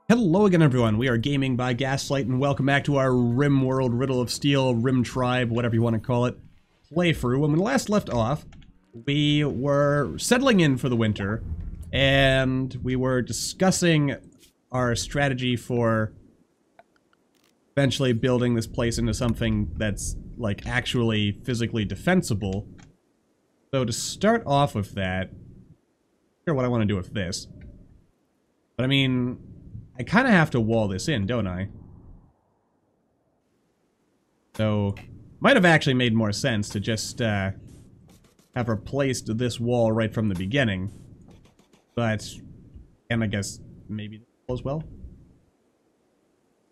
Hello again, everyone. We are Gaming by Gaslight, and welcome back to our RimWorld Riddle of Steel, Rim Tribe, whatever you want to call it, playthrough. When we last left off, we were settling in for the winter, and we were discussing our strategy for eventually building this place into something that's, like, actually physically defensible. So to start off with that, I'm not sure what I want to do with this. But I mean, I kind of have to wall this in, don't I? So, might have actually made more sense to just have replaced this wall right from the beginning. But, and I guess maybe as well?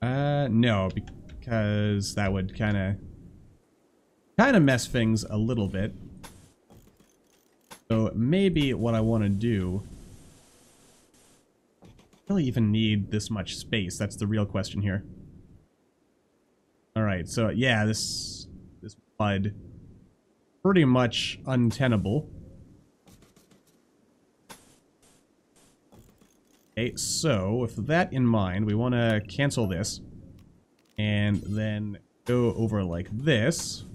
No, because that would kind of mess things a little bit. So maybe what I want to do... really even need this much space? That's the real question here. Alright, so yeah, this mud pretty much untenable. Okay, so with that in mind, we want to cancel this and then go over like this.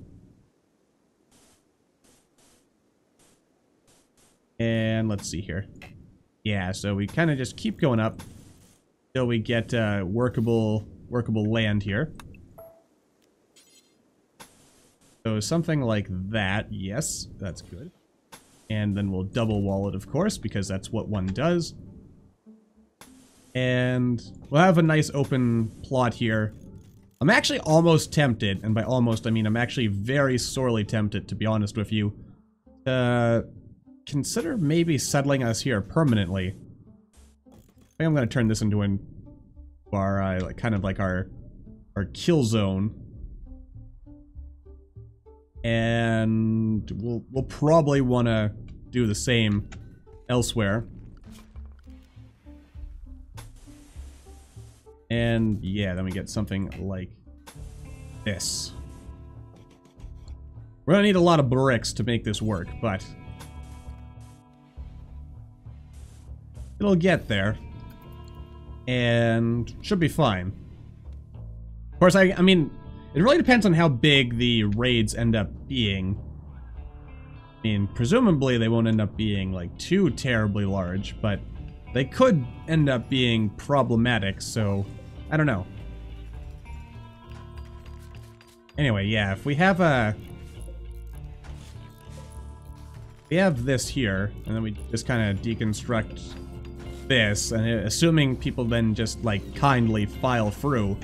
And let's see here. Yeah, so we kind of just keep going up until we get workable land here. So something like that, yes, that's good. And then we'll double wall it, of course, because that's what one does. And we'll have a nice open plot here. I'm actually almost tempted, and by almost I mean I'm actually very sorely tempted, to be honest with you, consider maybe settling us here permanently. I think I'm going to turn this into our like, kind of like our kill zone, and we'll probably want to do the same elsewhere. And yeah, then we get something like this. We're going to need a lot of bricks to make this work, but it'll get there, and should be fine. Of course, I mean, it really depends on how big the raids end up being. I mean, presumably they won't end up being, like, too terribly large, but they could end up being problematic, so I don't know. Anyway, yeah, if we have this here, and then we just kind of deconstruct this, and assuming people then just, like, kindly file through,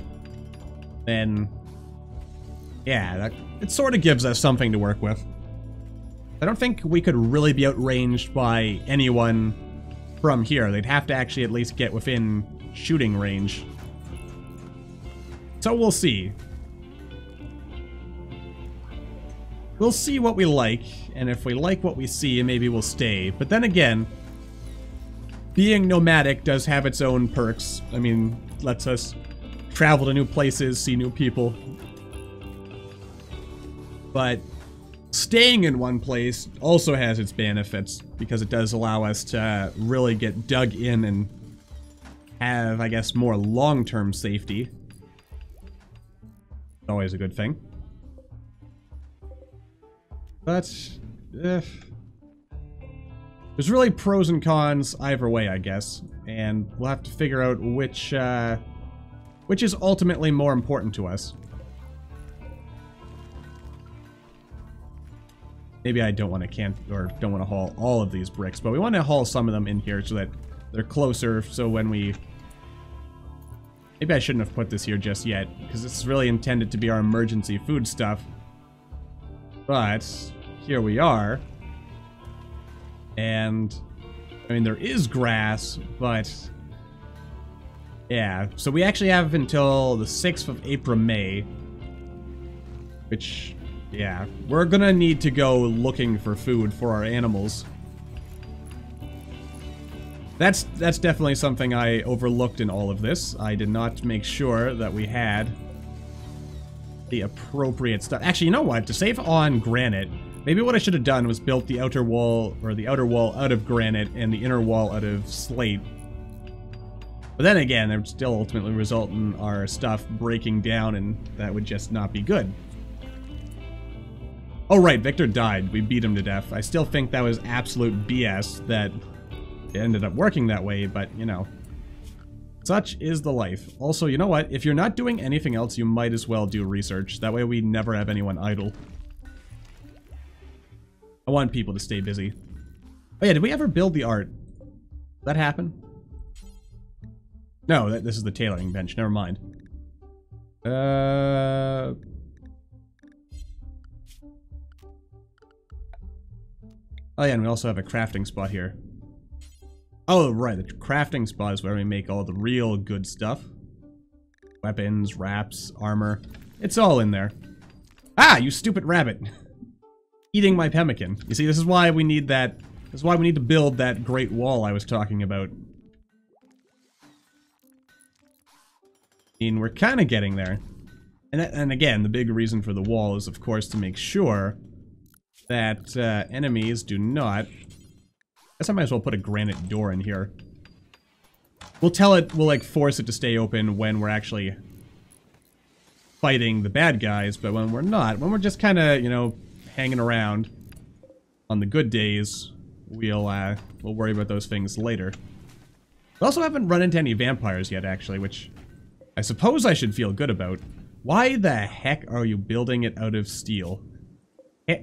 then, yeah, it sort of gives us something to work with. I don't think we could really be outranged by anyone from here. They'd have to actually at least get within shooting range. So we'll see. We'll see what we like, and if we like what we see, maybe we'll stay. But then again, being nomadic does have its own perks. I mean, lets us travel to new places, see new people. But staying in one place also has its benefits, because it does allow us to really get dug in and have, I guess, more long-term safety. Always a good thing. But, there's really pros and cons either way, I guess, and we'll have to figure out which is ultimately more important to us. Maybe I don't want to don't want to haul all of these bricks, but we want to haul some of them in here so that they're closer, so when we... Maybe I shouldn't have put this here just yet, because this is really intended to be our emergency food stuff. But here we are. And, I mean, there is grass, but... yeah, so we actually have until the 6th of April, May. Which, yeah, we're gonna need to go looking for food for our animals. That's definitely something I overlooked in all of this. I did not make sure that we had the appropriate stuff. Actually, you know what? To save on granite, maybe what I should have done was built the outer wall, or the outer wall out of granite and the inner wall out of slate. But then again, it would still ultimately result in our stuff breaking down, and that would just not be good. Oh right, Victor died. We beat him to death. I still think that was absolute BS that it ended up working that way, but, you know. Such is the life. Also, you know what? If you're not doing anything else, you might as well do research. That way we never have anyone idle. I want people to stay busy. Oh yeah, did we ever build the art? Did that happen? No, this is the tailoring bench. Never mind. Oh yeah, and we also have a crafting spot here. Oh, right, the crafting spot is where we make all the real good stuff. Weapons, wraps, armor. It's all in there. Ah, you stupid rabbit! Eating my pemmican. You see, this is why we need that. This is why we need to build that great wall I was talking about. I mean, we're kind of getting there. And again, the big reason for the wall is, of course, to make sure that enemies do not... I guess I might as well put a granite door in here. We'll tell it, we'll like force it to stay open when we're actually fighting the bad guys, but when we're not, when we're just kind of, you know, hanging around on the good days, we'll worry about those things later. We also haven't run into any vampires yet, actually, which I suppose I should feel good about. Why the heck are you building it out of steel?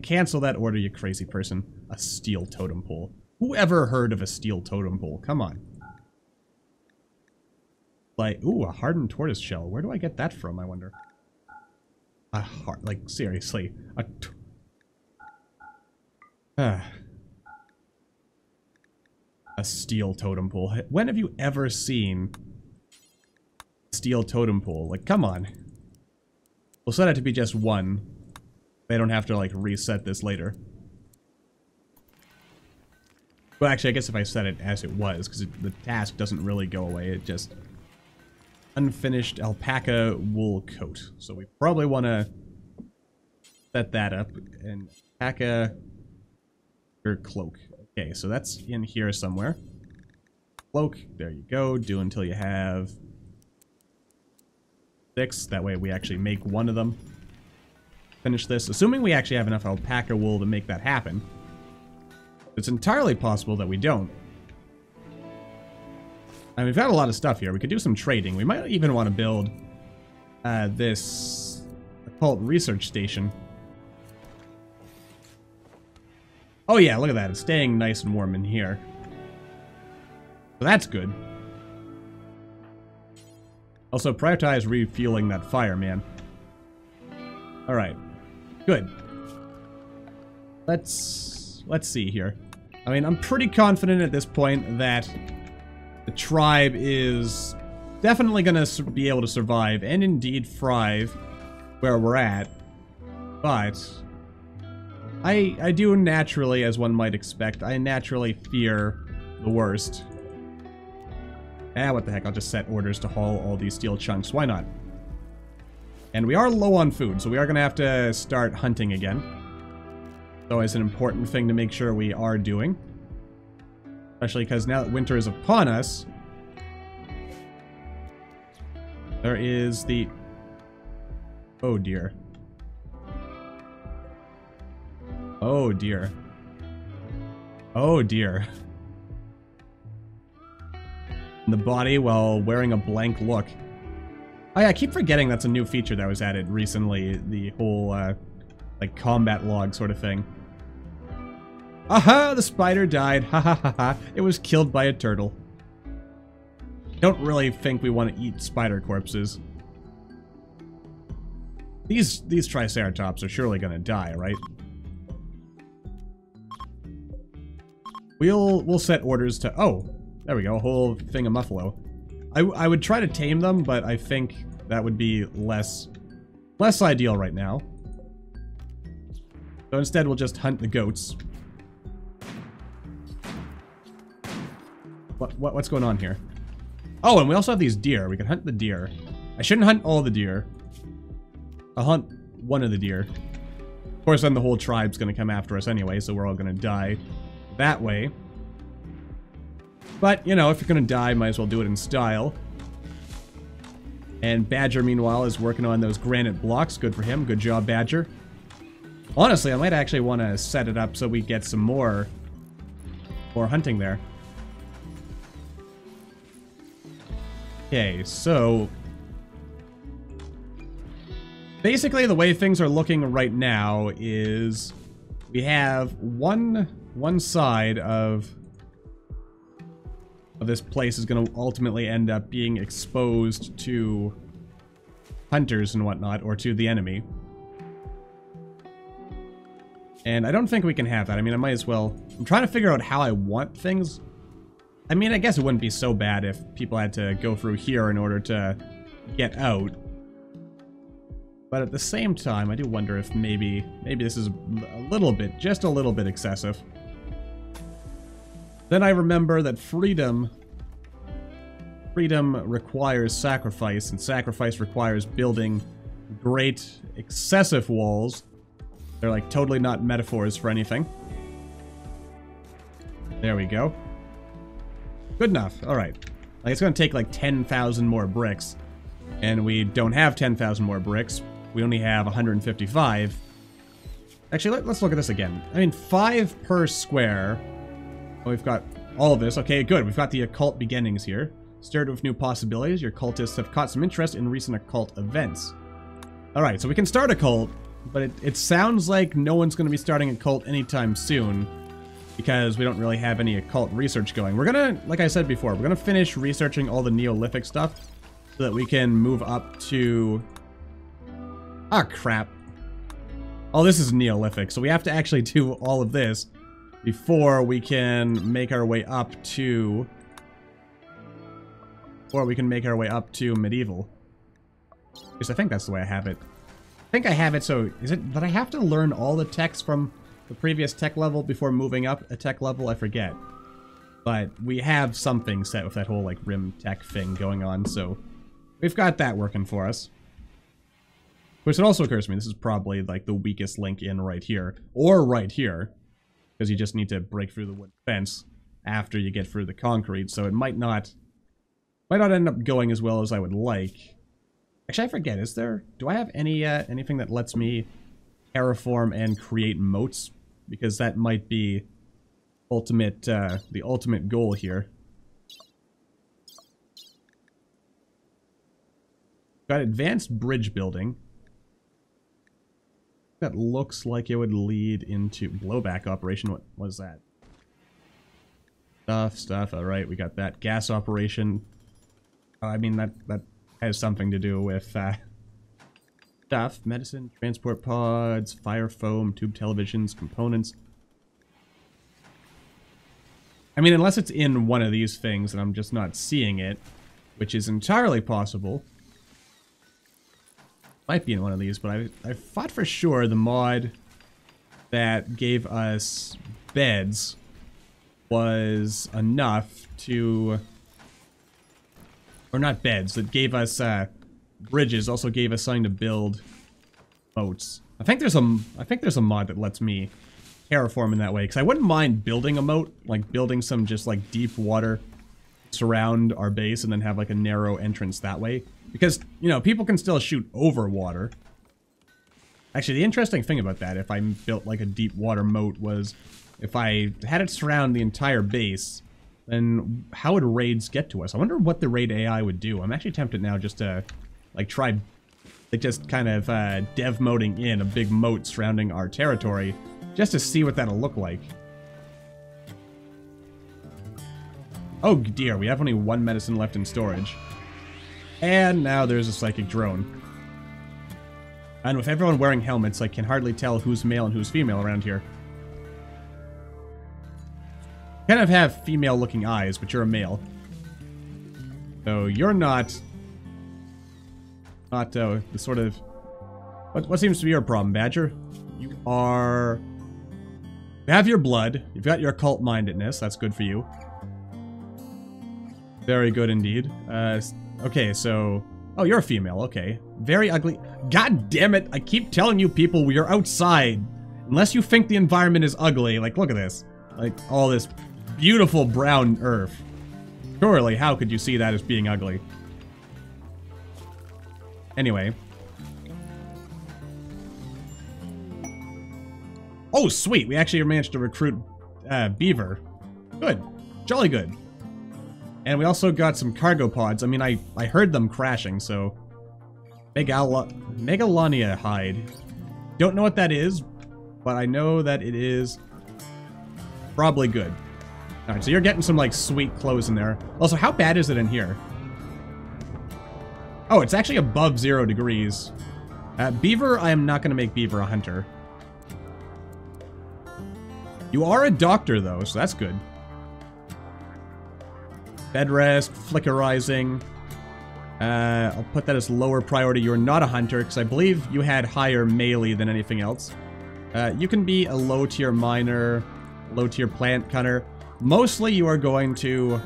Cancel that order, you crazy person. A steel totem pole. Who ever heard of a steel totem pole? Come on. Like, ooh, a hardened tortoise shell. Where do I get that from, I wonder? Like, seriously. A steel totem pole. When have you ever seen a steel totem pole? Like, come on. We'll set it to be just one. They don't have to, like, reset this later. Well, actually, I guess if I set it as it was, because the task doesn't really go away, it just... Unfinished alpaca wool coat. So we probably want to set that up. And alpaca... Your cloak. Okay, so that's in here somewhere. Cloak, there you go. Do until you have 6. That way we actually make one of them. Finish this. Assuming we actually have enough alpaca wool to make that happen. It's entirely possible that we don't. And we've got a lot of stuff here. We could do some trading. We might even want to build this occult research station. Oh yeah, look at that. It's staying nice and warm in here. So that's good. Also, prioritize refueling that fire, man. Alright. Good. Let's see here. I mean, I'm pretty confident at this point that the tribe is definitely going to be able to survive and indeed thrive where we're at. But I do naturally, as one might expect, I naturally fear the worst. What the heck, I'll just set orders to haul all these steel chunks. Why not? And we are low on food, so we are going to have to start hunting again. So it's an important thing to make sure we are doing. Especially because now that winter is upon us, there is the... Oh dear. Oh dear. Oh dear. In the body while wearing a blank look. Oh yeah, I keep forgetting that's a new feature that was added recently. The whole, like, combat log sort of thing. Aha! The spider died. Ha ha ha ha. It was killed by a turtle. Don't really think we want to eat spider corpses. These triceratops are surely gonna die, right? We'll set orders to... Oh! There we go, a whole thing of muffalo. I would try to tame them, but I think that would be less ideal right now. So instead we'll just hunt the goats. What's going on here? Oh, and we also have these deer. We can hunt the deer. I shouldn't hunt all the deer. I'll hunt one of the deer. Of course, then the whole tribe's gonna come after us anyway, so we're all gonna die that way. But, you know, if you're gonna die, might as well do it in style. And Badger, meanwhile, is working on those granite blocks. Good for him. Good job, Badger. Honestly, I might actually want to set it up so we get some more hunting there. Okay, so basically the way things are looking right now is we have one side of this place is going to ultimately end up being exposed to hunters and whatnot, or to the enemy. And I don't think we can have that. I mean, I might as well... I'm trying to figure out how I want things. I mean, I guess it wouldn't be so bad if people had to go through here in order to get out. But at the same time, I do wonder if maybe this is a little bit, just a little bit excessive. Then I remember that freedom requires sacrifice, and sacrifice requires building great, excessive walls. They're like totally not metaphors for anything. There we go. Good enough. Alright. Like, it's going to take like 10,000 more bricks. And we don't have 10,000 more bricks. We only have 155. Actually, let's look at this again. I mean, 5 per square. Oh, we've got all of this. Okay, good. We've got the occult beginnings here. Stirred with new possibilities. Your cultists have caught some interest in recent occult events. Alright, so we can start a cult, but it sounds like no one's going to be starting a cult anytime soon, because we don't really have any occult research going. We're gonna, like I said before, we're gonna finish researching all the Neolithic stuff so that we can move up to... Ah, crap. Oh, this is Neolithic, so we have to actually do all of this before we can make our way up to... medieval. Because I think that's the way I have it. I think I have it, so is it that I have to learn all the techs from the previous tech level before moving up a tech level? I forget. But we have something set with that whole, like, Rim tech thing going on, so we've got that working for us. Which it also occurs to me, this is probably, like, the weakest link in right here. Or right here. Because you just need to break through the wood fence after you get through the concrete, so it might not end up going as well as I would like. Actually, I forget, is there... Do I have any, anything that lets me terraform and create moats? Because that might be the ultimate goal here. Got advanced bridge building. That looks like it would lead into blowback operation. What was that? Stuff. All right, we got that gas operation. I mean, that has something to do with stuff. Medicine, transport pods, fire foam, tube televisions, components. I mean, unless it's in one of these things and I'm just not seeing it, which is entirely possible. Might be in one of these, but I thought for sure the mod that gave us beds was enough to... Or not beds, that gave us bridges, also gave us something to build moats. I think there's a mod that lets me terraform in that way, because I wouldn't mind building a moat, like building some just like deep water surround our base and then have like a narrow entrance that way. Because, you know, people can still shoot over water. Actually, the interesting thing about that, if I built like a deep water moat, was if I had it surround the entire base, then how would raids get to us? I wonder what the raid AI would do. I'm actually tempted now just to, like, try, like, just kind of dev moding in a big moat surrounding our territory, just to see what that'll look like. Oh dear, we have only 1 medicine left in storage. And now there's a psychic drone. And with everyone wearing helmets, I can hardly tell who's male and who's female around here. Kind of have female-looking eyes, but you're a male. So you're not the sort of... What seems to be your problem, Badger? You are... You have your blood. You've got your occult-mindedness. That's good for you. Very good indeed. Okay, so... Oh, you're a female. Okay. Very ugly. God damn it! I keep telling you people we are outside. Unless you think the environment is ugly. Like, look at this. Like, all this beautiful brown earth. Surely, how could you see that as being ugly? Anyway. Oh, sweet. We actually managed to recruit Beaver. Good. Jolly good. And we also got some cargo pods. I mean, I heard them crashing, so... Megalonia hide. Don't know what that is, but I know that it is probably good. Alright, so you're getting some, like, sweet clothes in there. Also, how bad is it in here? Oh, it's actually above 0 degrees. Beaver, I am not going to make Beaver a hunter. You are a doctor, though, so that's good. Bed rest, flickerizing. I'll put that as lower priority. You're not a hunter, because I believe you had higher melee than anything else. You can be a low-tier miner, low-tier plant cutter. Mostly you are going to...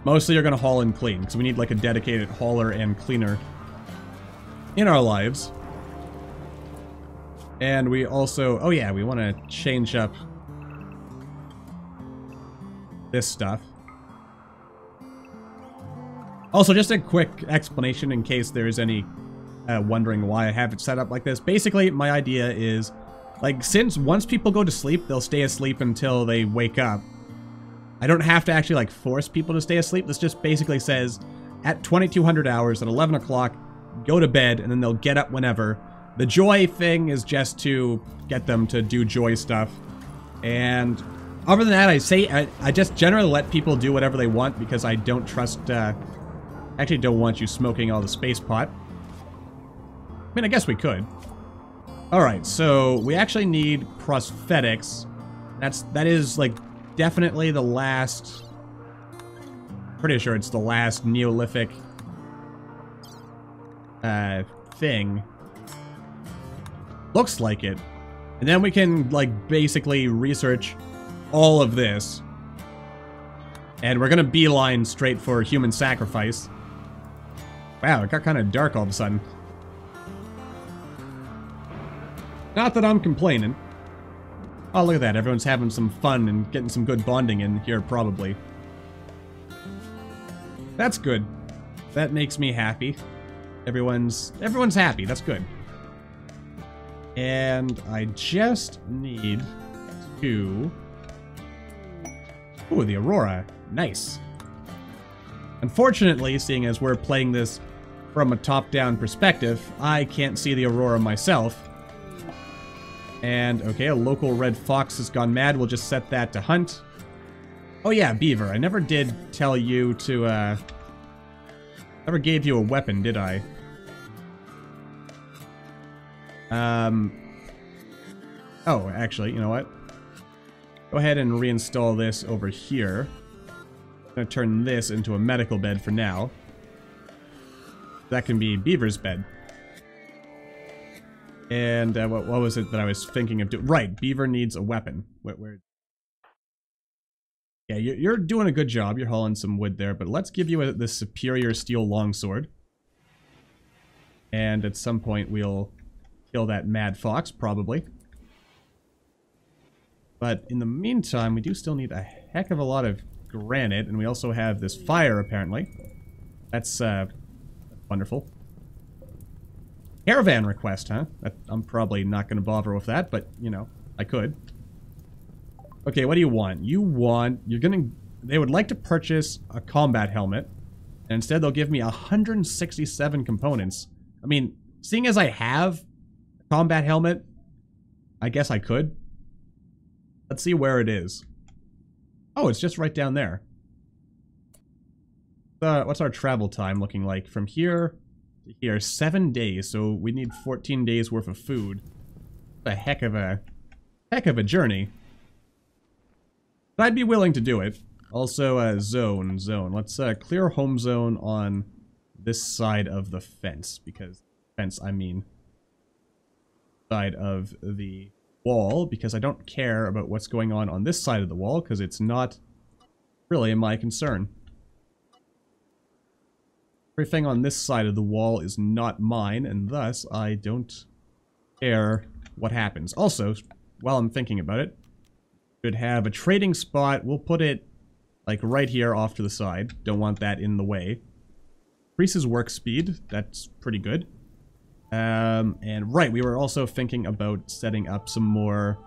Mostly you're going to haul and clean, because we need like a dedicated hauler and cleaner in our lives. And we also... Oh yeah, we want to change up this stuff. Also, just a quick explanation in case there's any wondering why I have it set up like this. Basically, my idea is, like, since once people go to sleep, they'll stay asleep until they wake up. I don't have to actually, like, force people to stay asleep. This just basically says, at 2200 hours, at 11 o'clock, go to bed, and then they'll get up whenever. The joy thing is just to get them to do joy stuff. And other than that, I just generally let people do whatever they want, because I don't trust, actually don't want you smoking all the space pot. I mean, I guess we could. Alright, so we actually need prosthetics. That is, like, definitely the last... Pretty sure it's the last Neolithic thing. Looks like it. And then we can, like, basically research all of this. And we're gonna beeline straight for human sacrifice. Wow, it got kind of dark all of a sudden. Not that I'm complaining. Oh, look at that. Everyone's having some fun and getting some good bonding in here, probably. That's good. That makes me happy. Everyone's happy. That's good. And I just need to... Ooh, the Aurora. Nice. Unfortunately, seeing as we're playing this from a top-down perspective, I can't see the Aurora myself. And, okay, a local red fox has gone mad. We'll just set that to hunt. Oh yeah, Beaver. I never did tell you to, never gave you a weapon, did I? Oh, actually, you know what? Go ahead and reinstall this over here. I'm gonna turn this into a medical bed for now. That can be Beaver's bed. And what was it that I was thinking of doing? Right, Beaver needs a weapon. Where? Yeah, you're doing a good job. You're hauling some wood there, but let's give you the superior steel longsword. And at some point we'll kill that mad fox, probably. But in the meantime, we do still need a heck of a lot of granite, and we also have this fire, apparently. That's wonderful. Caravan request, huh? I'm probably not going to bother with that, but, you know, I could. Okay, what do you want? They would like to purchase a combat helmet, and instead they'll give me 167 components. I mean, seeing as I have a combat helmet, I guess I could. Let's see where it is. Oh, it's just right down there. What's our travel time looking like? From here to here, 7 days, so we need 14 days worth of food. A heck of a journey. But I'd be willing to do it. Also, zone. Let's clear home zone on this side of the fence, because fence, I mean side of the wall, because I don't care about what's going on this side of the wall, because it's not really my concern. Everything on this side of the wall is not mine, and thus I don't care what happens. Also, while I'm thinking about it, should have a trading spot. We'll put it like right here off to the side. Don't want that in the way. Increases work speed. That's pretty good. And right, we were also thinking about setting up some more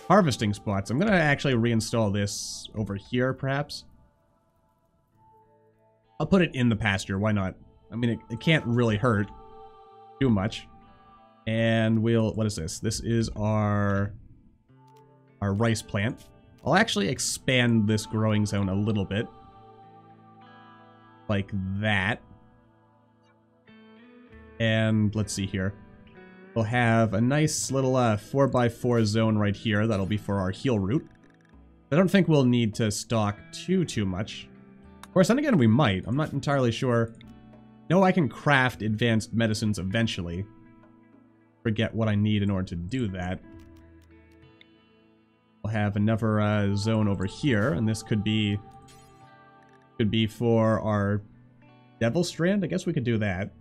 harvesting spots. I'm going to actually reinstall this over here, perhaps. I'll put it in the pasture. Why not? I mean, it can't really hurt too much. And we'll... What is this? This is our rice plant. I'll actually expand this growing zone a little bit. Like that. And let's see here. We'll have a nice little 4x4 zone right here. That'll be for our heal route. I don't think we'll need to stock too much. Of course, then again, we might. I'm not entirely sure. No, I can craft advanced medicines eventually. Forget what I need in order to do that. We'll have another zone over here, and this could be for our Devil Strand. I guess we could do that.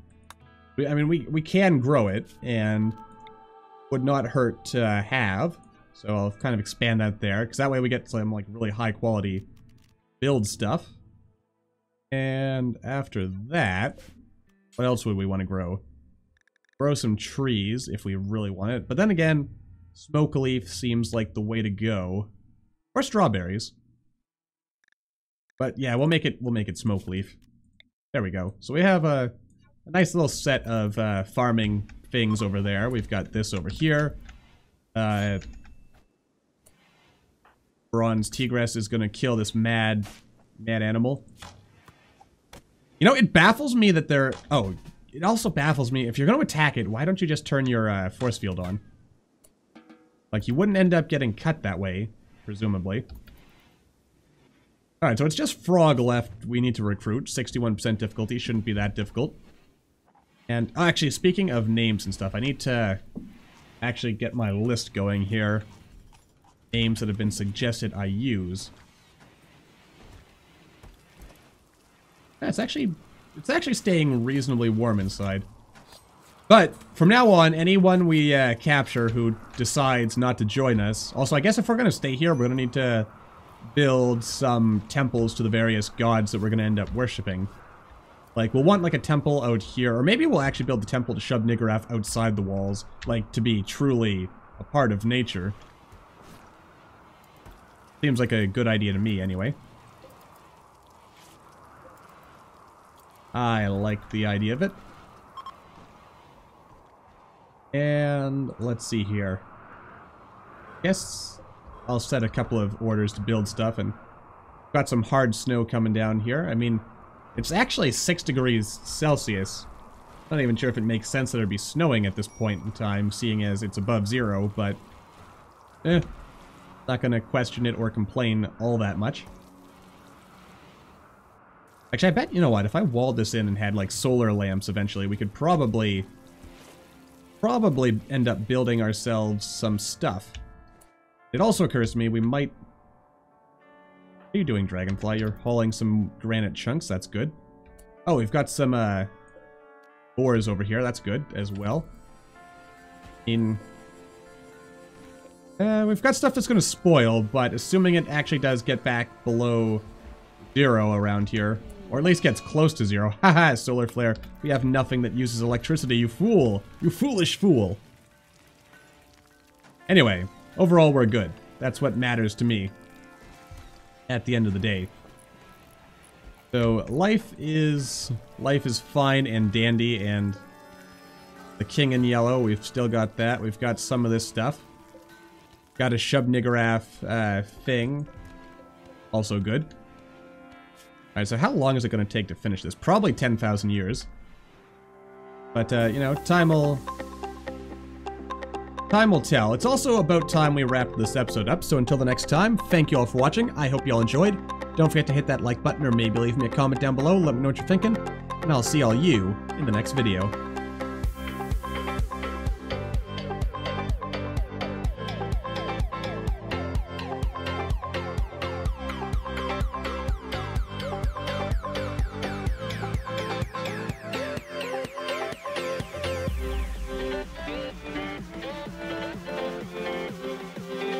I mean, we can grow it, and would not hurt to have. So I'll kind of expand that there, because that way we get some like really high quality build stuff. And after that, what else would we want to grow? Grow some trees if we really want it. But then again, smoke leaf seems like the way to go. Or strawberries. But yeah, we'll make it smoke leaf. There we go. So we have a nice little set of farming things over there. We've got this over here. Bronze Tigress is gonna kill this mad animal. You know, it baffles me that they're... Oh, it also baffles me. If you're gonna attack it, why don't you just turn your force field on? Like, you wouldn't end up getting cut that way, presumably. Alright, so it's just Frog left we need to recruit. 61% difficulty, shouldn't be that difficult. And, oh, actually, speaking of names and stuff, I need to actually get my list going here. Names that have been suggested I use. Yeah, it's actually staying reasonably warm inside. But, from now on, anyone we capture who decides not to join us... Also, I guess if we're going to stay here, we're going to need to build some temples to the various gods that we're going to end up worshipping. Like, we'll want, like, a temple out here. Or maybe we'll actually build the temple to Shub-Niggurath outside the walls. Like, to be truly a part of nature. Seems like a good idea to me, anyway. I like the idea of it. And let's see here. Guess I'll set a couple of orders to build stuff, and got some hard snow coming down here. I mean, it's actually 6 degrees Celsius. Not even sure if it makes sense that it'd be snowing at this point in time, seeing as it's above 0, but not gonna question it or complain all that much. Actually, I bet, you know what, if I walled this in and had, like, solar lamps eventually, we could probably end up building ourselves some stuff. It also occurs to me we might... What are you doing, Dragonfly? You're hauling some granite chunks, that's good. Oh, we've got some, ores over here, that's good as well. We've got stuff that's gonna spoil, but assuming it actually does get back below 0 around here, or at least gets close to 0. Haha, solar flare. We have nothing that uses electricity, you fool. You foolish fool. Anyway, overall we're good. That's what matters to me at the end of the day. So life is fine and dandy, and the king in yellow, we've still got that. We've got some of this stuff. Got a Shub-Niggurath thing. Also good. Alright, so how long is it going to take to finish this? Probably 10,000 years. But, you know, time will tell. It's also about time we wrap this episode up, so until the next time, thank you all for watching. I hope you all enjoyed. Don't forget to hit that like button or maybe leave me a comment down below. Let me know what you're thinking. And I'll see all you in the next video.